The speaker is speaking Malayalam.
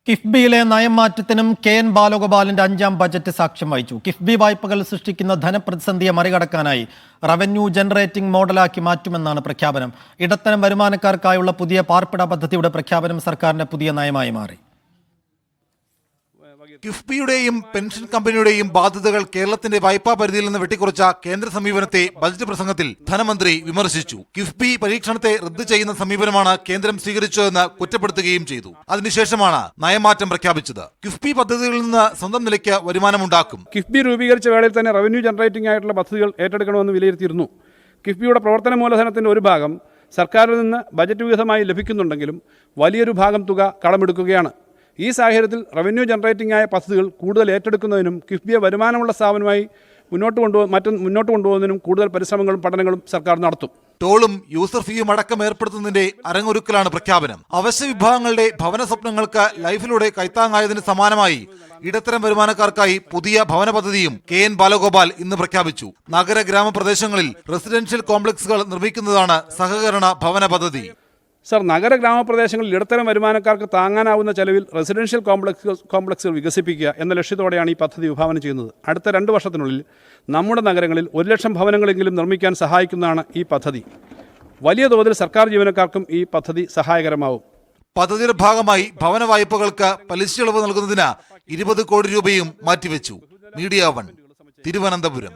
കിഫ്ബിയിലെ നയംമാറ്റത്തിനും കെ.എൻ. ബാലഗോപാലിന്റെ 5ാം ബജറ്റ് സാക്ഷ്യം വഹിച്ചു. കിഫ്ബി വായ്പകൾ സൃഷ്ടിക്കുന്ന ധനപ്രതിസന്ധിയെ മറികടക്കാനായി റവന്യൂ ജനറേറ്റിംഗ് മോഡലാക്കി മാറ്റുമെന്നാണ് പ്രഖ്യാപനം. ഇടത്തരം വരുമാനക്കാർക്കായുള്ള പുതിയ പാർപ്പിട പദ്ധതിയുടെ പ്രഖ്യാപനം സർക്കാരിന്റെ പുതിയ നയമായി മാറി. കിഫ്ബിയുടെയും പെൻഷൻ കമ്പനിയുടെയും ബാധ്യതകൾ കേരളത്തിന്റെ വായ്പാ പരിധിയിൽ നിന്ന് വെട്ടിക്കുറച്ച കേന്ദ്ര സമീപനത്തെ ബജറ്റ് പ്രസംഗത്തിൽ ധനമന്ത്രി വിമർശിച്ചു. കിഫ്ബി പരീക്ഷണത്തെ റദ്ദ് ചെയ്യുന്ന സമീപനമാണ് കേന്ദ്രം സ്വീകരിച്ചതെന്ന് കുറ്റപ്പെടുത്തുകയും ചെയ്തു. അതിനുശേഷമാണ് നയമാറ്റം പ്രഖ്യാപിച്ചത്. കിഫ്ബി പദ്ധതികളിൽ നിന്ന് സ്വന്തം നിലയ്ക്ക് വരുമാനമുണ്ടാക്കും. കിഫ്ബി രൂപീകരിച്ച വേളയിൽ തന്നെ റവന്യൂ ജനറേറ്റിംഗ് ആയിട്ടുള്ള പദ്ധതികൾ ഏറ്റെടുക്കണമെന്ന് വിലയിരുത്തിയിരുന്നു. കിഫ്ബിയുടെ പ്രവർത്തന മൂലധനത്തിന്റെ ഒരു ഭാഗം സർക്കാരിൽ നിന്ന് ബജറ്റ് വിഹിതമായി ലഭിക്കുന്നുണ്ടെങ്കിലും വലിയൊരു ഭാഗം തുക കടമെടുക്കുകയാണ്. ഈ സാഹചര്യത്തിൽ റവന്യൂ ജനറേറ്റിംഗ് ആയ പദ്ധതികൾ കൂടുതൽ ഏറ്റെടുക്കുന്നതിനും കിഫ്ബിയെ വരുമാനമുള്ള സ്ഥാപനമായി മുന്നോട്ട് കൊണ്ടുപോകുന്നതിനും കൂടുതൽ പരിശ്രമങ്ങളും പഠനങ്ങളും സർക്കാർ നടത്തും. ടോളും യൂസർ ഫീയും അടക്കം ഏർപ്പെടുത്തുന്നതിന്റെ അരങ്ങൊരുക്കലാണ് പ്രഖ്യാപനം. അവശ്യ വിഭാഗങ്ങളുടെ ഭവന സ്വപ്നങ്ങൾക്ക് ലൈഫിലൂടെ കൈത്താങ്ങായതിന് സമാനമായി ഇടത്തരം വരുമാനക്കാർക്കായി പുതിയ ഭവന പദ്ധതിയും കെ.എൻ. ബാലഗോപാൽ ഇന്ന് പ്രഖ്യാപിച്ചു. നഗര ഗ്രാമപ്രദേശങ്ങളിൽ റെസിഡൻഷ്യൽ കോംപ്ലക്സുകൾ നിർമ്മിക്കുന്നതാണ് സഹകരണ ഭവന പദ്ധതി. സർ, നഗര ഗ്രാമപ്രദേശങ്ങളിൽ ഇടത്തരം വരുമാനക്കാർക്ക് താങ്ങാനാവുന്ന ചെലവിൽ റെസിഡൻഷ്യൽ കോംപ്ലക്സുകൾ വികസിപ്പിക്കുക എന്ന ലക്ഷ്യത്തോടെയാണ് ഈ പദ്ധതി വിഭാവനം ചെയ്യുന്നത്. അടുത്ത 2 വർഷത്തിനുള്ളിൽ നമ്മുടെ നഗരങ്ങളിൽ 1 ലക്ഷം ഭവനങ്ങളെങ്കിലും നിർമ്മിക്കാൻ സഹായിക്കുന്നതാണ് ഈ പദ്ധതി. വലിയ തോതിൽ സർക്കാർ ജീവനക്കാർക്കും ഈ പദ്ധതി സഹായകരമാവും. പദ്ധതിയുടെ ഭാഗമായി ഭവന വായ്പകൾക്ക് പലിശ ഇളവ് നൽകുന്നതിന് 20 കോടി രൂപയും മാറ്റിവെച്ചു. മീഡിയ 1, തിരുവനന്തപുരം.